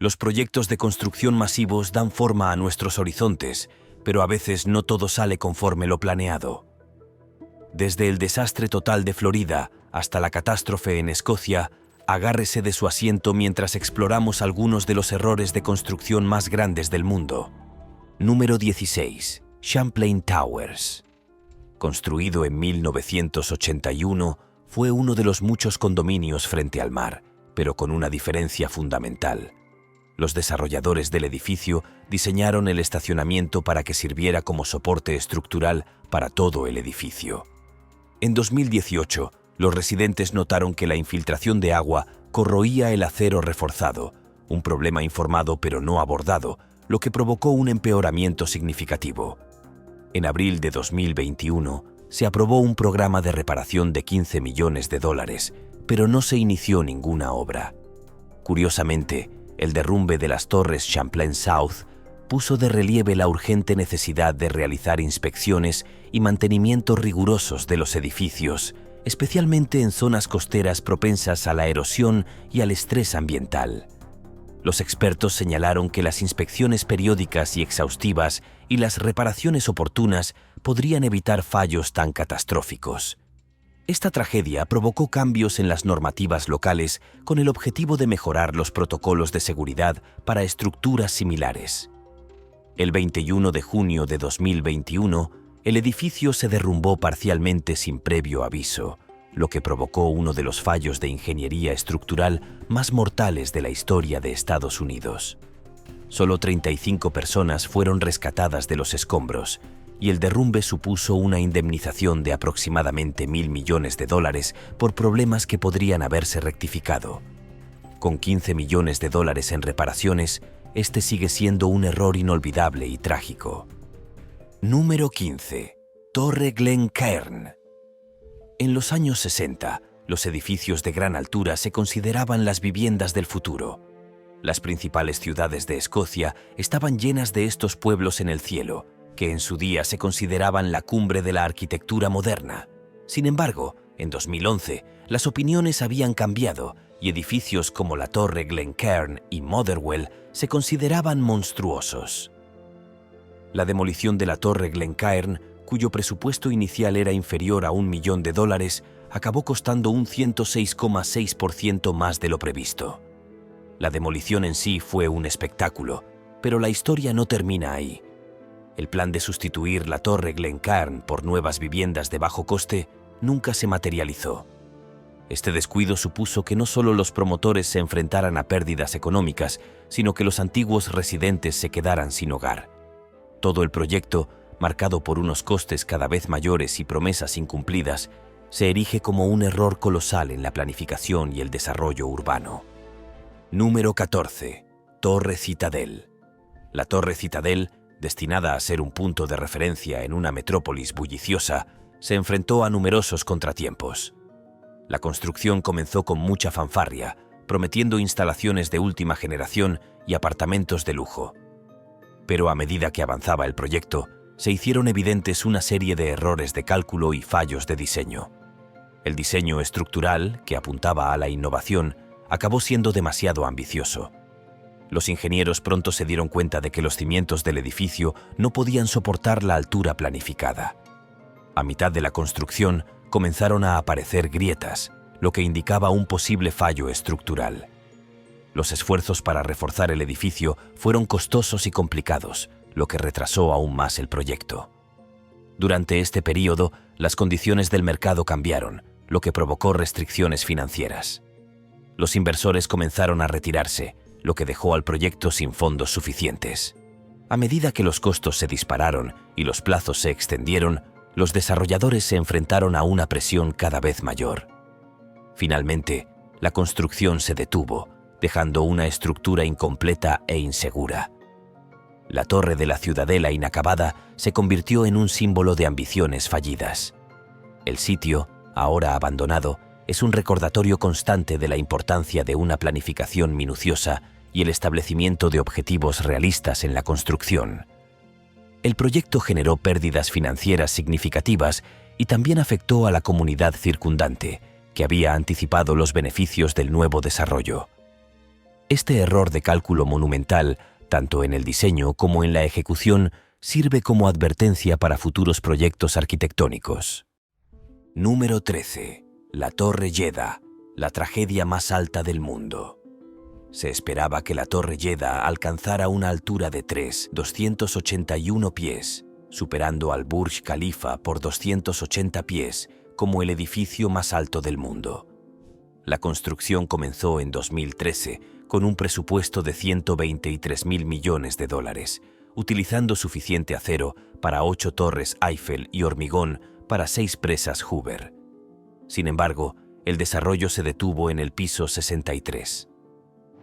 Los proyectos de construcción masivos dan forma a nuestros horizontes, pero a veces no todo sale conforme lo planeado. Desde el desastre total de Florida hasta la catástrofe en Escocia, agárrese de su asiento mientras exploramos algunos de los errores de construcción más grandes del mundo. Número 16. Champlain Towers. Construido en 1981, fue uno de los muchos condominios frente al mar, pero con una diferencia fundamental. Los desarrolladores del edificio diseñaron el estacionamiento para que sirviera como soporte estructural para todo el edificio. En 2018, los residentes notaron que la infiltración de agua corroía el acero reforzado, un problema informado pero no abordado, lo que provocó un empeoramiento significativo. En abril de 2021, se aprobó un programa de reparación de $15 millones, pero no se inició ninguna obra. Curiosamente, el derrumbe de las torres Champlain South puso de relieve la urgente necesidad de realizar inspecciones y mantenimiento rigurosos de los edificios, especialmente en zonas costeras propensas a la erosión y al estrés ambiental. Los expertos señalaron que las inspecciones periódicas y exhaustivas y las reparaciones oportunas podrían evitar fallos tan catastróficos. Esta tragedia provocó cambios en las normativas locales con el objetivo de mejorar los protocolos de seguridad para estructuras similares. El 21 de junio de 2021, el edificio se derrumbó parcialmente sin previo aviso, lo que provocó uno de los fallos de ingeniería estructural más mortales de la historia de Estados Unidos. Solo 35 personas fueron rescatadas de los escombros, y el derrumbe supuso una indemnización de aproximadamente $1.000 millones por problemas que podrían haberse rectificado. Con $15 millones en reparaciones, este sigue siendo un error inolvidable y trágico. Número 15. Torre Glencairn. En los años 60, los edificios de gran altura se consideraban las viviendas del futuro. Las principales ciudades de Escocia estaban llenas de estos pueblos en el cielo, que en su día se consideraban la cumbre de la arquitectura moderna. Sin embargo, en 2011, las opiniones habían cambiado y edificios como la Torre Glencairn y Motherwell se consideraban monstruosos. La demolición de la Torre Glencairn, cuyo presupuesto inicial era inferior a $1 millón, acabó costando un 106,6% más de lo previsto. La demolición en sí fue un espectáculo, pero la historia no termina ahí. El plan de sustituir la Torre Glencairn por nuevas viviendas de bajo coste nunca se materializó. Este descuido supuso que no solo los promotores se enfrentaran a pérdidas económicas, sino que los antiguos residentes se quedaran sin hogar. Todo el proyecto, marcado por unos costes cada vez mayores y promesas incumplidas, se erige como un error colosal en la planificación y el desarrollo urbano. Número 14. Torre Citadel. La Torre Citadel, destinada a ser un punto de referencia en una metrópolis bulliciosa, se enfrentó a numerosos contratiempos. La construcción comenzó con mucha fanfarria, prometiendo instalaciones de última generación y apartamentos de lujo. Pero a medida que avanzaba el proyecto, se hicieron evidentes una serie de errores de cálculo y fallos de diseño. El diseño estructural, que apuntaba a la innovación, acabó siendo demasiado ambicioso. Los ingenieros pronto se dieron cuenta de que los cimientos del edificio no podían soportar la altura planificada. A mitad de la construcción comenzaron a aparecer grietas, lo que indicaba un posible fallo estructural. Los esfuerzos para reforzar el edificio fueron costosos y complicados, lo que retrasó aún más el proyecto. Durante este período, las condiciones del mercado cambiaron, lo que provocó restricciones financieras. Los inversores comenzaron a retirarse, lo que dejó al proyecto sin fondos suficientes. A medida que los costos se dispararon y los plazos se extendieron, los desarrolladores se enfrentaron a una presión cada vez mayor. Finalmente, la construcción se detuvo, dejando una estructura incompleta e insegura. La torre de la ciudadela inacabada se convirtió en un símbolo de ambiciones fallidas. El sitio, ahora abandonado, es un recordatorio constante de la importancia de una planificación minuciosa y el establecimiento de objetivos realistas en la construcción. El proyecto generó pérdidas financieras significativas y también afectó a la comunidad circundante, que había anticipado los beneficios del nuevo desarrollo. Este error de cálculo monumental, tanto en el diseño como en la ejecución, sirve como advertencia para futuros proyectos arquitectónicos. Número 13. La Torre Jeddah, la tragedia más alta del mundo. Se esperaba que la Torre Jeddah alcanzara una altura de 281 pies, superando al Burj Khalifa por 280 pies como el edificio más alto del mundo. La construcción comenzó en 2013 con un presupuesto de 123.000 millones de dólares, utilizando suficiente acero para 8 torres Eiffel y hormigón para 6 presas Hoover. Sin embargo, el desarrollo se detuvo en el piso 63.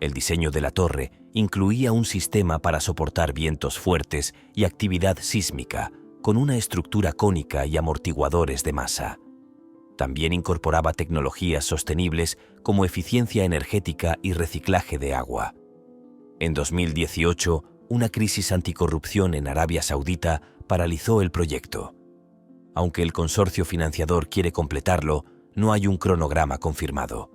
El diseño de la torre incluía un sistema para soportar vientos fuertes y actividad sísmica, con una estructura cónica y amortiguadores de masa. También incorporaba tecnologías sostenibles como eficiencia energética y reciclaje de agua. En 2018, una crisis anticorrupción en Arabia Saudita paralizó el proyecto. Aunque el consorcio financiador quiere completarlo, no hay un cronograma confirmado.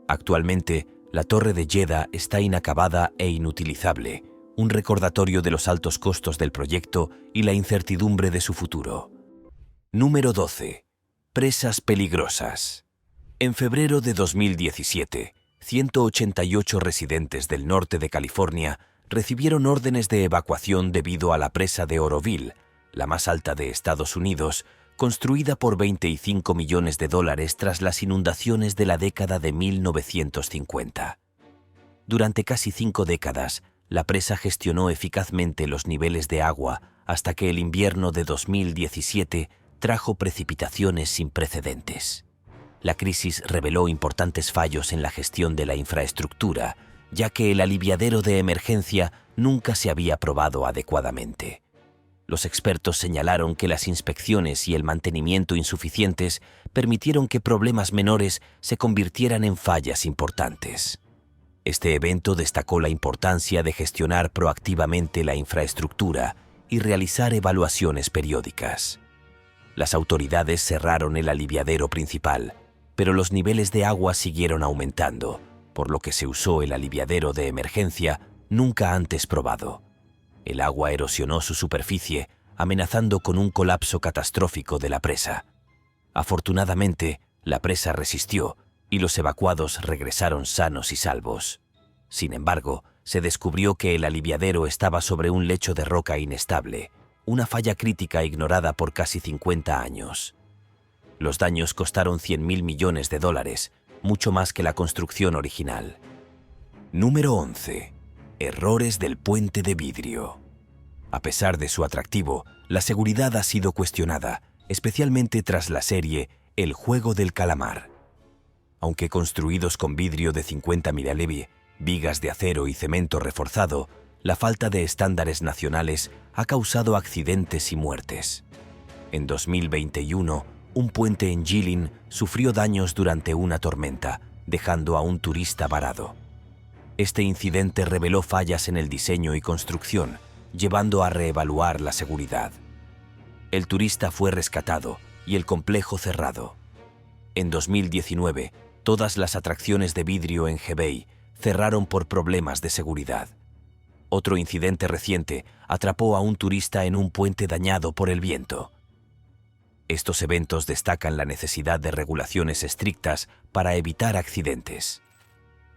Actualmente, la Torre de Jeddah está inacabada e inutilizable, un recordatorio de los altos costos del proyecto y la incertidumbre de su futuro. Número 12. Presas peligrosas. En febrero de 2017, 188 residentes del norte de California recibieron órdenes de evacuación debido a la presa de Oroville, la más alta de Estados Unidos, construida por $25 millones tras las inundaciones de la década de 1950. Durante casi 5 décadas, la presa gestionó eficazmente los niveles de agua hasta que el invierno de 2017 trajo precipitaciones sin precedentes. La crisis reveló importantes fallos en la gestión de la infraestructura, ya que el aliviadero de emergencia nunca se había probado adecuadamente. Los expertos señalaron que las inspecciones y el mantenimiento insuficientes permitieron que problemas menores se convirtieran en fallas importantes. Este evento destacó la importancia de gestionar proactivamente la infraestructura y realizar evaluaciones periódicas. Las autoridades cerraron el aliviadero principal, pero los niveles de agua siguieron aumentando, por lo que se usó el aliviadero de emergencia nunca antes probado. El agua erosionó su superficie, amenazando con un colapso catastrófico de la presa. Afortunadamente, la presa resistió y los evacuados regresaron sanos y salvos. Sin embargo, se descubrió que el aliviadero estaba sobre un lecho de roca inestable, una falla crítica ignorada por casi 50 años. Los daños costaron $100.000 millones, mucho más que la construcción original. Número 11. Errores del puente de vidrio. A pesar de su atractivo, la seguridad ha sido cuestionada, especialmente tras la serie El juego del calamar. Aunque construidos con vidrio de 50 mm, vigas de acero y cemento reforzado, la falta de estándares nacionales ha causado accidentes y muertes. En 2021, un puente en Jilin sufrió daños durante una tormenta, dejando a un turista varado. Este incidente reveló fallas en el diseño y construcción, llevando a reevaluar la seguridad. El turista fue rescatado y el complejo cerrado. En 2019, todas las atracciones de vidrio en Hebei cerraron por problemas de seguridad. Otro incidente reciente atrapó a un turista en un puente dañado por el viento. Estos eventos destacan la necesidad de regulaciones estrictas para evitar accidentes.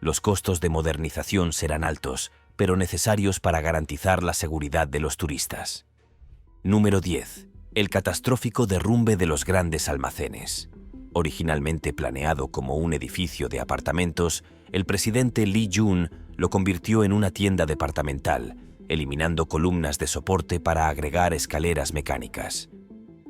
Los costos de modernización serán altos, pero necesarios para garantizar la seguridad de los turistas. Número 10. El catastrófico derrumbe de los grandes almacenes. Originalmente planeado como un edificio de apartamentos, el presidente Lee Jun lo convirtió en una tienda departamental, eliminando columnas de soporte para agregar escaleras mecánicas.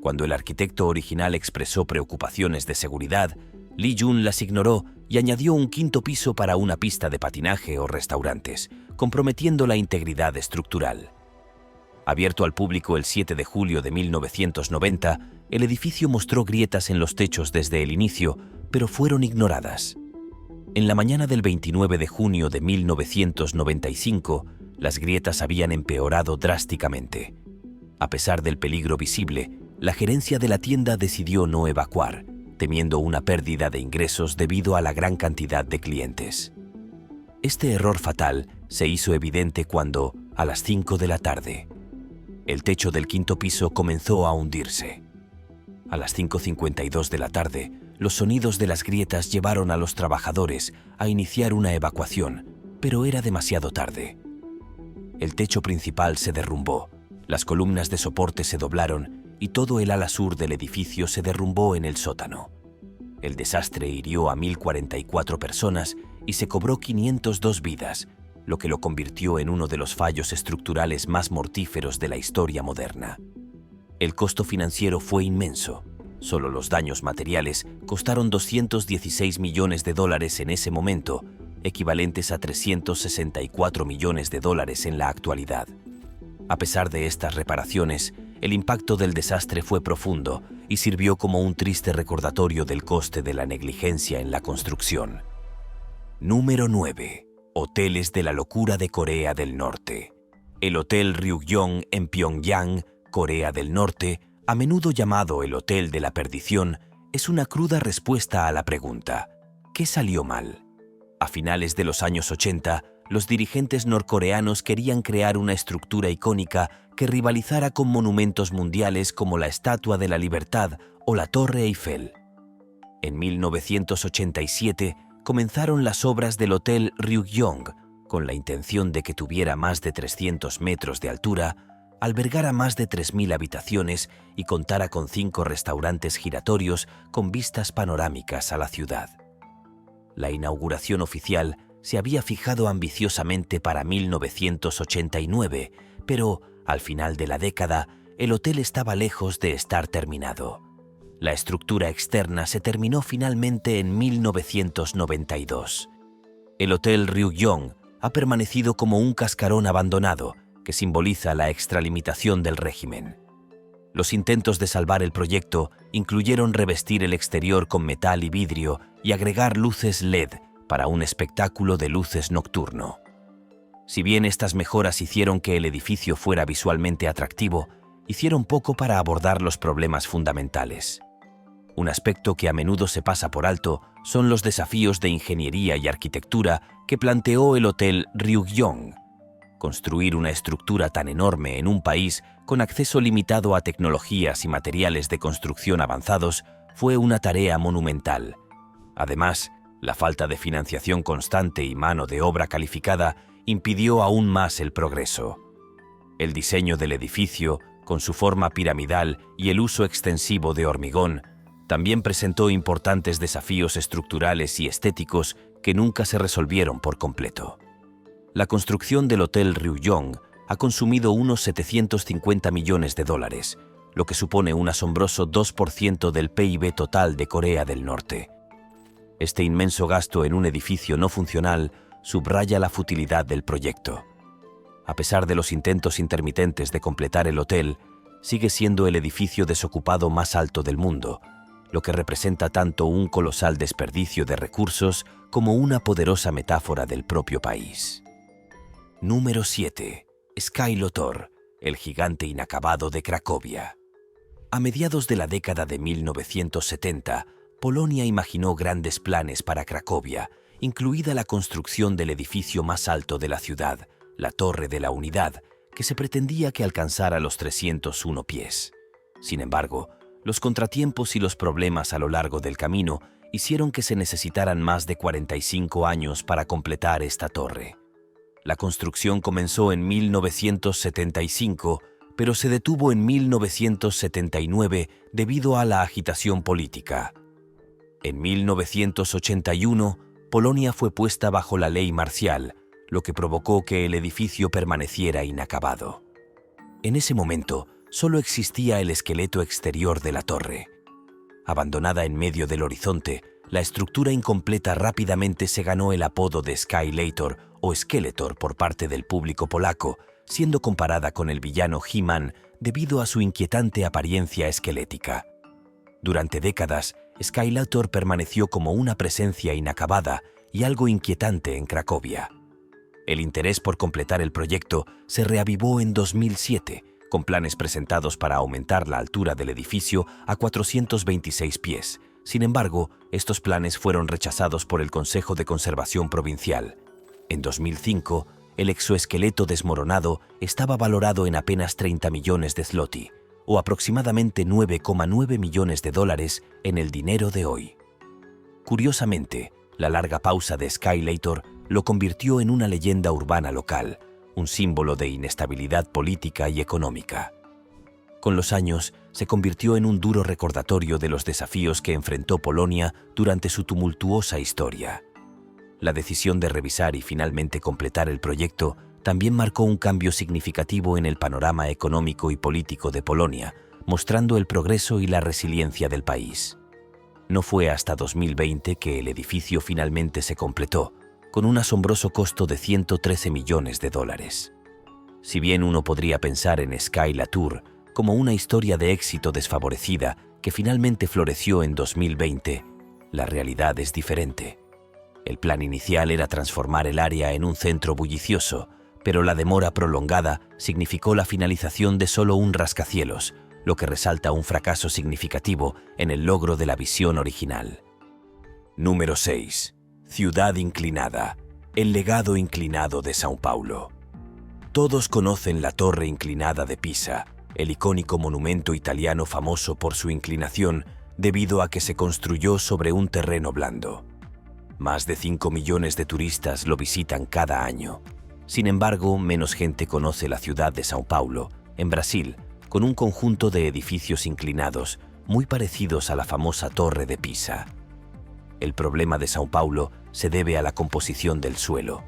Cuando el arquitecto original expresó preocupaciones de seguridad, Lee Jun las ignoró y añadió un quinto piso para una pista de patinaje o restaurantes, comprometiendo la integridad estructural. Abierto al público el 7 de julio de 1990, el edificio mostró grietas en los techos desde el inicio, pero fueron ignoradas. En la mañana del 29 de junio de 1995, las grietas habían empeorado drásticamente. A pesar del peligro visible, la gerencia de la tienda decidió no evacuar, temiendo una pérdida de ingresos debido a la gran cantidad de clientes. Este error fatal se hizo evidente cuando, a las 5 de la tarde, el techo del quinto piso comenzó a hundirse. A las 5:52 de la tarde, los sonidos de las grietas llevaron a los trabajadores a iniciar una evacuación, pero era demasiado tarde. El techo principal se derrumbó, las columnas de soporte se doblaron y todo el ala sur del edificio se derrumbó en el sótano. El desastre hirió a 1.044 personas y se cobró 502 vidas, lo que lo convirtió en uno de los fallos estructurales más mortíferos de la historia moderna. El costo financiero fue inmenso. Solo los daños materiales costaron $216 millones en ese momento, equivalentes a $364 millones en la actualidad. A pesar de estas reparaciones, el impacto del desastre fue profundo y sirvió como un triste recordatorio del coste de la negligencia en la construcción. Número 9. Hoteles de la locura de Corea del Norte. El Hotel Ryugyong en Pyongyang, Corea del Norte, a menudo llamado el Hotel de la Perdición, es una cruda respuesta a la pregunta: ¿qué salió mal? A finales de los años 80, los dirigentes norcoreanos querían crear una estructura icónica que rivalizara con monumentos mundiales como la Estatua de la Libertad o la Torre Eiffel. En 1987 comenzaron las obras del Hotel Ryugyong con la intención de que tuviera más de 300 metros de altura, albergara más de 3.000 habitaciones y contara con 5 restaurantes giratorios con vistas panorámicas a la ciudad. La inauguración oficial se había fijado ambiciosamente para 1989, pero al final de la década, el hotel estaba lejos de estar terminado. La estructura externa se terminó finalmente en 1992. El Hotel Ryugyong ha permanecido como un cascarón abandonado que simboliza la extralimitación del régimen. Los intentos de salvar el proyecto incluyeron revestir el exterior con metal y vidrio y agregar luces LED para un espectáculo de luces nocturno. Si bien estas mejoras hicieron que el edificio fuera visualmente atractivo, hicieron poco para abordar los problemas fundamentales. Un aspecto que a menudo se pasa por alto son los desafíos de ingeniería y arquitectura que planteó el Hotel Ryugyong. Construir una estructura tan enorme en un país con acceso limitado a tecnologías y materiales de construcción avanzados fue una tarea monumental. Además, la falta de financiación constante y mano de obra calificada impidió aún más el progreso. El diseño del edificio, con su forma piramidal y el uso extensivo de hormigón, también presentó importantes desafíos estructurales y estéticos que nunca se resolvieron por completo. La construcción del Hotel Ryugyong ha consumido unos $750 millones, lo que supone un asombroso 2% del PIB total de Corea del Norte. Este inmenso gasto en un edificio no funcional subraya la futilidad del proyecto. A pesar de los intentos intermitentes de completar el hotel, sigue siendo el edificio desocupado más alto del mundo, lo que representa tanto un colosal desperdicio de recursos como una poderosa metáfora del propio país. Número 7. Skylotor, el gigante inacabado de Cracovia. A mediados de la década de 1970, Polonia imaginó grandes planes para Cracovia, incluida la construcción del edificio más alto de la ciudad, la Torre de la Unidad, que se pretendía que alcanzara los 301 pies. Sin embargo, los contratiempos y los problemas a lo largo del camino hicieron que se necesitaran más de 45 años para completar esta torre. La construcción comenzó en 1975, pero se detuvo en 1979 debido a la agitación política. En 1981, Polonia fue puesta bajo la ley marcial, lo que provocó que el edificio permaneciera inacabado. En ese momento, solo existía el esqueleto exterior de la torre. Abandonada en medio del horizonte, la estructura incompleta rápidamente se ganó el apodo de Skylator o Skeletor por parte del público polaco, siendo comparada con el villano He-Man debido a su inquietante apariencia esquelética. Durante décadas, Skylator permaneció como una presencia inacabada y algo inquietante en Cracovia. El interés por completar el proyecto se reavivó en 2007, con planes presentados para aumentar la altura del edificio a 426 pies. Sin embargo, estos planes fueron rechazados por el Consejo de Conservación Provincial. En 2005, el exoesqueleto desmoronado estaba valorado en apenas 30 millones de zloty, o aproximadamente 9,9 millones de dólares en el dinero de hoy. Curiosamente, la larga pausa de Skylator lo convirtió en una leyenda urbana local, un símbolo de inestabilidad política y económica. Con los años, se convirtió en un duro recordatorio de los desafíos que enfrentó Polonia durante su tumultuosa historia. La decisión de revisar y finalmente completar el proyecto también marcó un cambio significativo en el panorama económico y político de Polonia, mostrando el progreso y la resiliencia del país. No fue hasta 2020 que el edificio finalmente se completó, con un asombroso costo de 113 millones de dólares. Si bien uno podría pensar en Skylator como una historia de éxito desfavorecida que finalmente floreció en 2020, la realidad es diferente. El plan inicial era transformar el área en un centro bullicioso, pero la demora prolongada significó la finalización de solo un rascacielos, lo que resalta un fracaso significativo en el logro de la visión original. Número 6. Ciudad inclinada. El legado inclinado de São Paulo. Todos conocen la Torre Inclinada de Pisa, el icónico monumento italiano famoso por su inclinación debido a que se construyó sobre un terreno blando. Más de 5 millones de turistas lo visitan cada año. Sin embargo, menos gente conoce la ciudad de São Paulo, en Brasil, con un conjunto de edificios inclinados muy parecidos a la famosa Torre de Pisa. El problema de São Paulo se debe a la composición del suelo.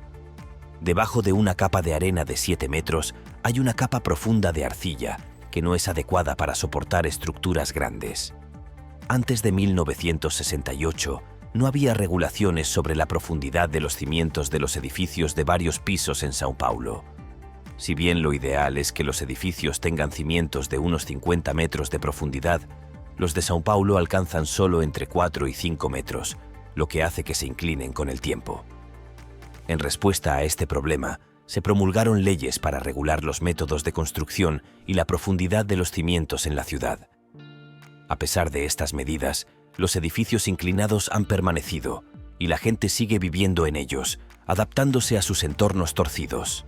Debajo de una capa de arena de 7 metros hay una capa profunda de arcilla que no es adecuada para soportar estructuras grandes. Antes de 1968, no había regulaciones sobre la profundidad de los cimientos de los edificios de varios pisos en São Paulo. Si bien lo ideal es que los edificios tengan cimientos de unos 50 metros de profundidad, los de São Paulo alcanzan solo entre 4 y 5 metros, lo que hace que se inclinen con el tiempo. En respuesta a este problema, se promulgaron leyes para regular los métodos de construcción y la profundidad de los cimientos en la ciudad. A pesar de estas medidas, los edificios inclinados han permanecido y la gente sigue viviendo en ellos, adaptándose a sus entornos torcidos.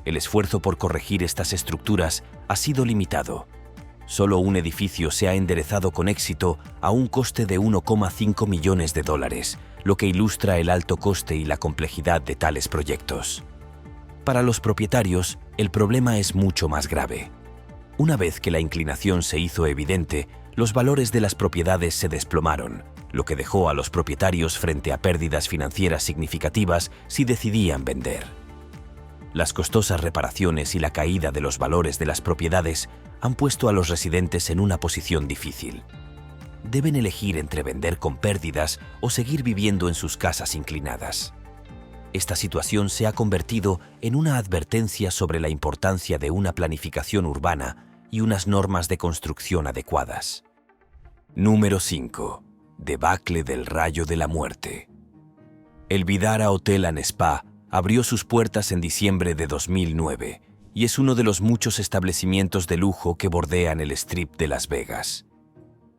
El esfuerzo por corregir estas estructuras ha sido limitado. Solo un edificio se ha enderezado con éxito a un coste de 1,5 millones de dólares, lo que ilustra el alto coste y la complejidad de tales proyectos. Para los propietarios, el problema es mucho más grave. Una vez que la inclinación se hizo evidente, los valores de las propiedades se desplomaron, lo que dejó a los propietarios frente a pérdidas financieras significativas si decidían vender. Las costosas reparaciones y la caída de los valores de las propiedades han puesto a los residentes en una posición difícil. Deben elegir entre vender con pérdidas o seguir viviendo en sus casas inclinadas. Esta situación se ha convertido en una advertencia sobre la importancia de una planificación urbana y unas normas de construcción adecuadas. Número 5. Debacle del Rayo de la Muerte. El Vdara Hotel and Spa abrió sus puertas en diciembre de 2009 y es uno de los muchos establecimientos de lujo que bordean el Strip de Las Vegas.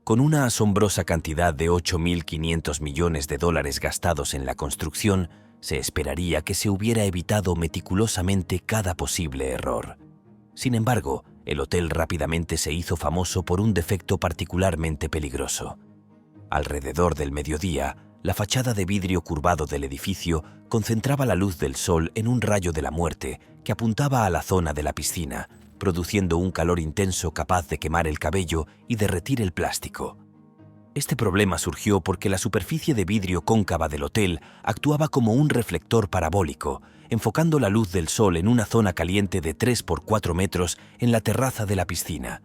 Con una asombrosa cantidad de 8.500 millones de dólares gastados en la construcción, se esperaría que se hubiera evitado meticulosamente cada posible error. Sin embargo, el hotel rápidamente se hizo famoso por un defecto particularmente peligroso. Alrededor del mediodía, la fachada de vidrio curvado del edificio concentraba la luz del sol en un rayo de la muerte que apuntaba a la zona de la piscina, produciendo un calor intenso capaz de quemar el cabello y derretir el plástico. Este problema surgió porque la superficie de vidrio cóncava del hotel actuaba como un reflector parabólico, enfocando la luz del sol en una zona caliente de 3 por 4 metros en la terraza de la piscina.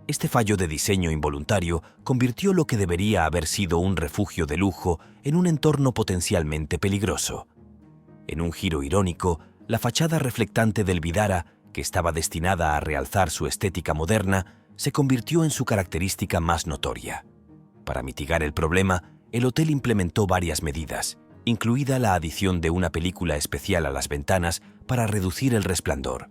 Este fallo de diseño involuntario convirtió lo que debería haber sido un refugio de lujo en un entorno potencialmente peligroso. En un giro irónico, la fachada reflectante del Vdara, que estaba destinada a realzar su estética moderna, se convirtió en su característica más notoria. Para mitigar el problema, el hotel implementó varias medidas, incluida la adición de una película especial a las ventanas para reducir el resplandor.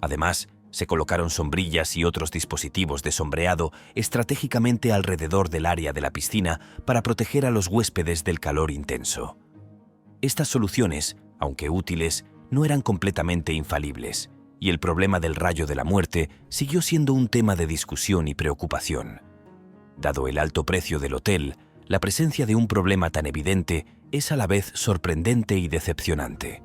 Además, se colocaron sombrillas y otros dispositivos de sombreado estratégicamente alrededor del área de la piscina para proteger a los huéspedes del calor intenso. Estas soluciones, aunque útiles, no eran completamente infalibles, y el problema del rayo de la muerte siguió siendo un tema de discusión y preocupación. Dado el alto precio del hotel, la presencia de un problema tan evidente es a la vez sorprendente y decepcionante.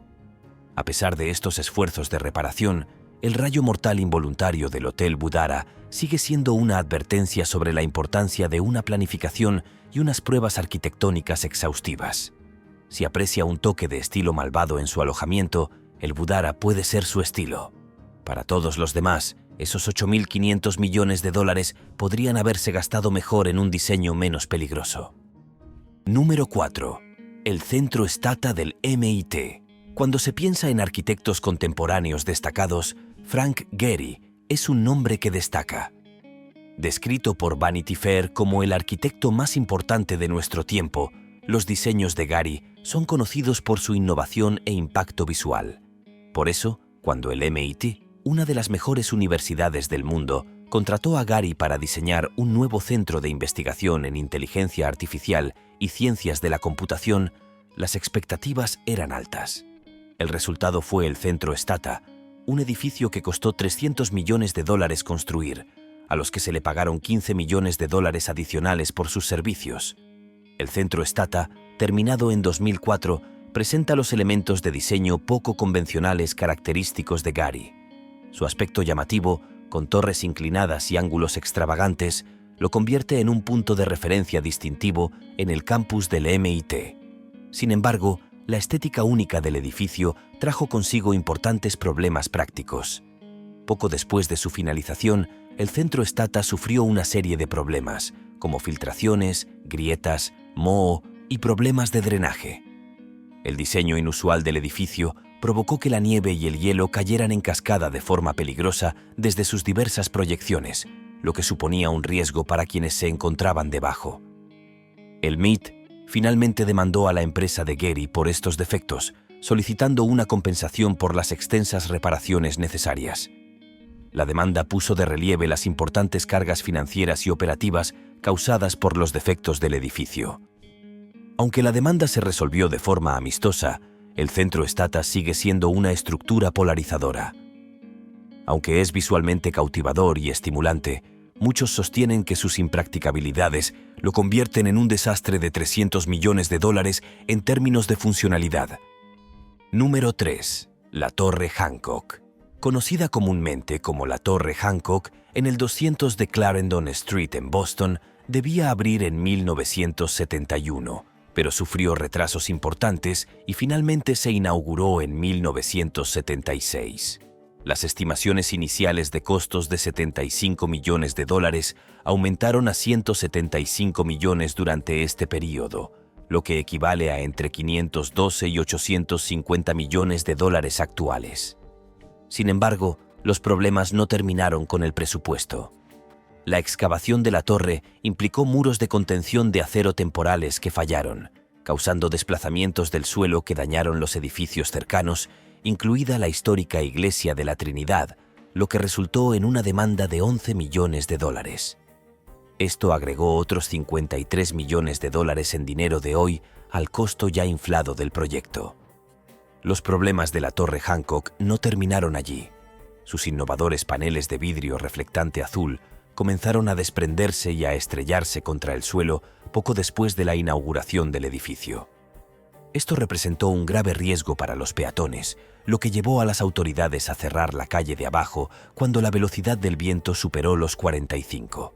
A pesar de estos esfuerzos de reparación, el rayo mortal involuntario del Hotel Vdara sigue siendo una advertencia sobre la importancia de una planificación y unas pruebas arquitectónicas exhaustivas. Si aprecia un toque de estilo malvado en su alojamiento, el Vdara puede ser su estilo. Para todos los demás, esos 8.500 millones de dólares podrían haberse gastado mejor en un diseño menos peligroso. Número 4. El Centro Stata del MIT. Cuando se piensa en arquitectos contemporáneos destacados, Frank Gehry es un nombre que destaca. Descrito por Vanity Fair como el arquitecto más importante de nuestro tiempo, los diseños de Gehry son conocidos por su innovación e impacto visual. Por eso, cuando el MIT, una de las mejores universidades del mundo, contrató a Gehry para diseñar un nuevo centro de investigación en inteligencia artificial y ciencias de la computación, las expectativas eran altas. El resultado fue el Centro Stata, un edificio que costó 300 millones de dólares construir, a los que se le pagaron 15 millones de dólares adicionales por sus servicios. El Centro Stata, terminado en 2004, presenta los elementos de diseño poco convencionales característicos de Gehry. Su aspecto llamativo, con torres inclinadas y ángulos extravagantes, lo convierte en un punto de referencia distintivo en el campus del MIT. Sin embargo, la estética única del edificio trajo consigo importantes problemas prácticos. Poco después de su finalización, el Centro Stata sufrió una serie de problemas, como filtraciones, grietas, moho y problemas de drenaje. El diseño inusual del edificio provocó que la nieve y el hielo cayeran en cascada de forma peligrosa desde sus diversas proyecciones, lo que suponía un riesgo para quienes se encontraban debajo. El MIT finalmente demandó a la empresa de Gehry por estos defectos, solicitando una compensación por las extensas reparaciones necesarias. La demanda puso de relieve las importantes cargas financieras y operativas causadas por los defectos del edificio. Aunque la demanda se resolvió de forma amistosa, el Centro Stata sigue siendo una estructura polarizadora. Aunque es visualmente cautivador y estimulante, muchos sostienen que sus impracticabilidades lo convierten en un desastre de 300 millones de dólares en términos de funcionalidad. Número 3. La Torre Hancock. Conocida comúnmente como la Torre Hancock, en el 200 de Clarendon Street en Boston, debía abrir en 1971, pero sufrió retrasos importantes y finalmente se inauguró en 1976. Las estimaciones iniciales de costos de 75 millones de dólares aumentaron a 175 millones durante este período, lo que equivale a entre 512 y 850 millones de dólares actuales. Sin embargo, los problemas no terminaron con el presupuesto. La excavación de la torre implicó muros de contención de acero temporales que fallaron, causando desplazamientos del suelo que dañaron los edificios cercanos, incluida la histórica Iglesia de la Trinidad, lo que resultó en una demanda de 11 millones de dólares. Esto agregó otros 53 millones de dólares en dinero de hoy al costo ya inflado del proyecto. Los problemas de la Torre Hancock no terminaron allí. Sus innovadores paneles de vidrio reflectante azul comenzaron a desprenderse y a estrellarse contra el suelo poco después de la inauguración del edificio. Esto representó un grave riesgo para los peatones, lo que llevó a las autoridades a cerrar la calle de abajo cuando la velocidad del viento superó los 45.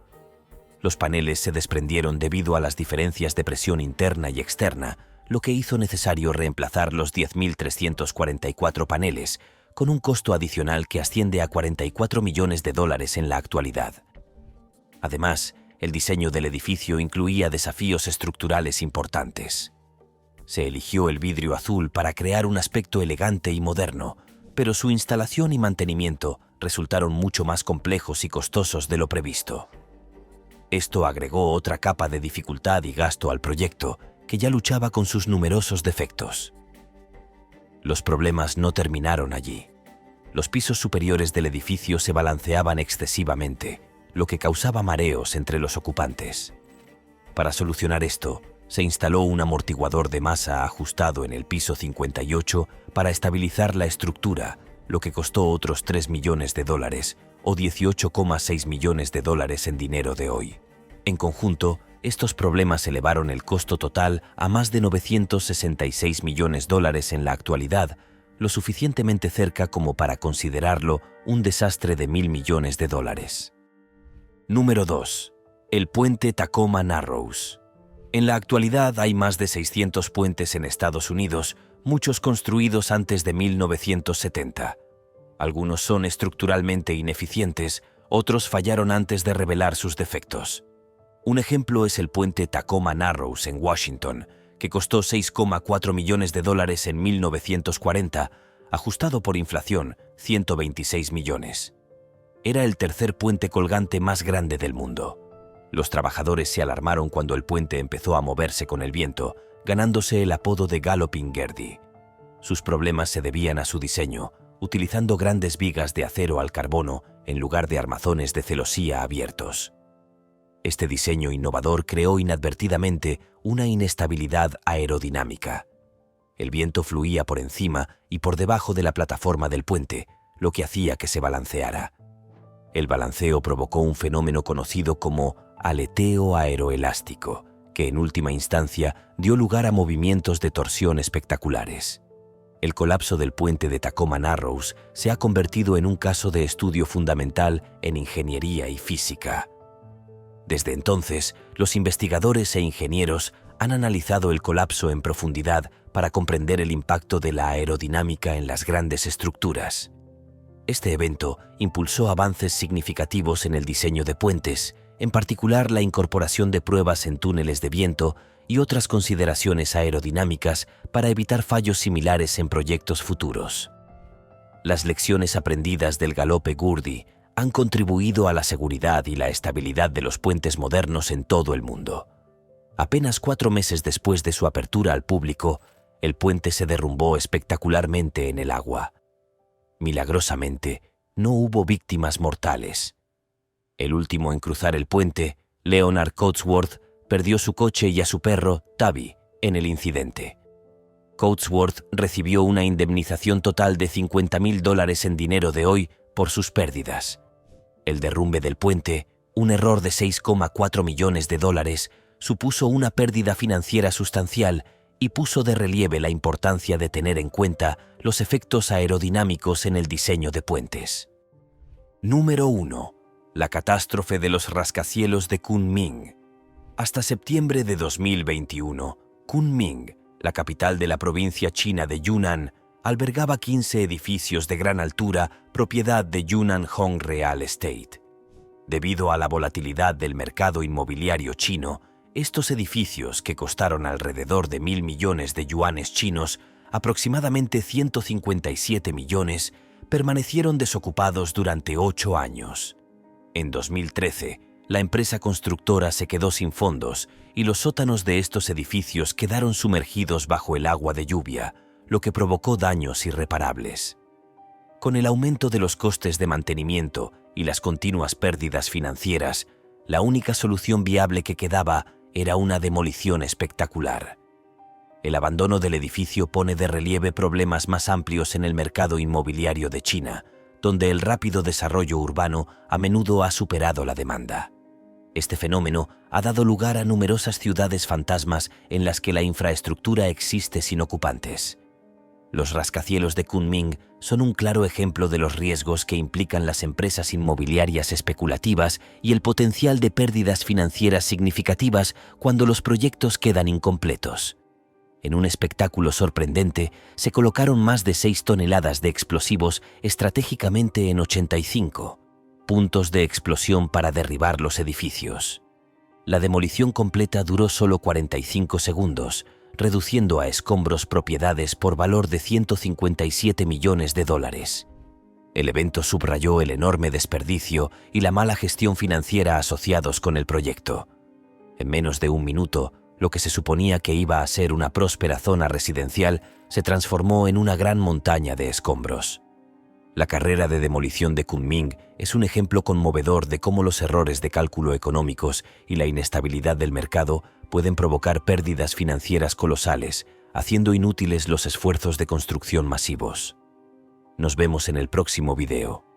Los paneles se desprendieron debido a las diferencias de presión interna y externa, lo que hizo necesario reemplazar los 10.344 paneles, con un costo adicional que asciende a 44 millones de dólares en la actualidad. Además, el diseño del edificio incluía desafíos estructurales importantes. Se eligió el vidrio azul para crear un aspecto elegante y moderno, pero su instalación y mantenimiento resultaron mucho más complejos y costosos de lo previsto. Esto agregó otra capa de dificultad y gasto al proyecto, que ya luchaba con sus numerosos defectos. Los problemas no terminaron allí. Los pisos superiores del edificio se balanceaban excesivamente, lo que causaba mareos entre los ocupantes. Para solucionar esto, Se instaló un amortiguador de masa ajustado en el piso 58 para estabilizar la estructura, lo que costó otros $3 millones o 18,6 millones de dólares en dinero de hoy. En conjunto, estos problemas elevaron el costo total a más de $966 millones en la actualidad, lo suficientemente cerca como para considerarlo un desastre de $1.000 millones. Número 2. El puente Tacoma Narrows. En la actualidad hay más de 600 puentes en Estados Unidos, muchos construidos antes de 1970. Algunos son estructuralmente ineficientes, otros fallaron antes de revelar sus defectos. Un ejemplo es el puente Tacoma Narrows en Washington, que costó $6,4 millones en 1940, ajustado por inflación, 126 millones. Era el tercer puente colgante más grande del mundo. Los trabajadores se alarmaron cuando el puente empezó a moverse con el viento, ganándose el apodo de Galloping Gertie. Sus problemas se debían a su diseño, utilizando grandes vigas de acero al carbono en lugar de armazones de celosía abiertos. Este diseño innovador creó inadvertidamente una inestabilidad aerodinámica. El viento fluía por encima y por debajo de la plataforma del puente, lo que hacía que se balanceara. El balanceo provocó un fenómeno conocido como aleteo aeroelástico, que en última instancia dio lugar a movimientos de torsión espectaculares. El colapso del puente de Tacoma Narrows se ha convertido en un caso de estudio fundamental en ingeniería y física. Desde entonces, los investigadores e ingenieros han analizado el colapso en profundidad para comprender el impacto de la aerodinámica en las grandes estructuras. Este evento impulsó avances significativos en el diseño de puentes, en particular la incorporación de pruebas en túneles de viento y otras consideraciones aerodinámicas para evitar fallos similares en proyectos futuros. Las lecciones aprendidas del galope Gertie han contribuido a la seguridad y la estabilidad de los puentes modernos en todo el mundo. Apenas 4 meses después de su apertura al público, el puente se derrumbó espectacularmente en el agua. Milagrosamente, no hubo víctimas mortales. El último en cruzar el puente, Leonard Cotsworth, perdió su coche y a su perro, Tabby, en el incidente. Cotsworth recibió una indemnización total de $50.000 en dinero de hoy por sus pérdidas. El derrumbe del puente, un error de $6,4 millones, supuso una pérdida financiera sustancial y puso de relieve la importancia de tener en cuenta los efectos aerodinámicos en el diseño de puentes. Número 1. La catástrofe de los rascacielos de Kunming. Hasta septiembre de 2021, Kunming, la capital de la provincia china de Yunnan, albergaba 15 edificios de gran altura propiedad de Yunnan Hong Real Estate. Debido a la volatilidad del mercado inmobiliario chino, estos edificios, que costaron alrededor de 1.000 millones de yuanes chinos, aproximadamente 157 millones, permanecieron desocupados durante 8 años. En 2013, la empresa constructora se quedó sin fondos y los sótanos de estos edificios quedaron sumergidos bajo el agua de lluvia, lo que provocó daños irreparables. Con el aumento de los costes de mantenimiento y las continuas pérdidas financieras, la única solución viable que quedaba era una demolición espectacular. El abandono del edificio pone de relieve problemas más amplios en el mercado inmobiliario de China, donde el rápido desarrollo urbano a menudo ha superado la demanda. Este fenómeno ha dado lugar a numerosas ciudades fantasmas en las que la infraestructura existe sin ocupantes. Los rascacielos de Kunming son un claro ejemplo de los riesgos que implican las empresas inmobiliarias especulativas y el potencial de pérdidas financieras significativas cuando los proyectos quedan incompletos. En un espectáculo sorprendente, se colocaron más de 6 toneladas de explosivos estratégicamente en 85 puntos de explosión para derribar los edificios. La demolición completa duró solo 45 segundos, reduciendo a escombros propiedades por valor de $157 millones. El evento subrayó el enorme desperdicio y la mala gestión financiera asociados con el proyecto. En menos de un minuto, lo que se suponía que iba a ser una próspera zona residencial se transformó en una gran montaña de escombros. La carrera de demolición de Kunming es un ejemplo conmovedor de cómo los errores de cálculo económicos y la inestabilidad del mercado pueden provocar pérdidas financieras colosales, haciendo inútiles los esfuerzos de construcción masivos. Nos vemos en el próximo video.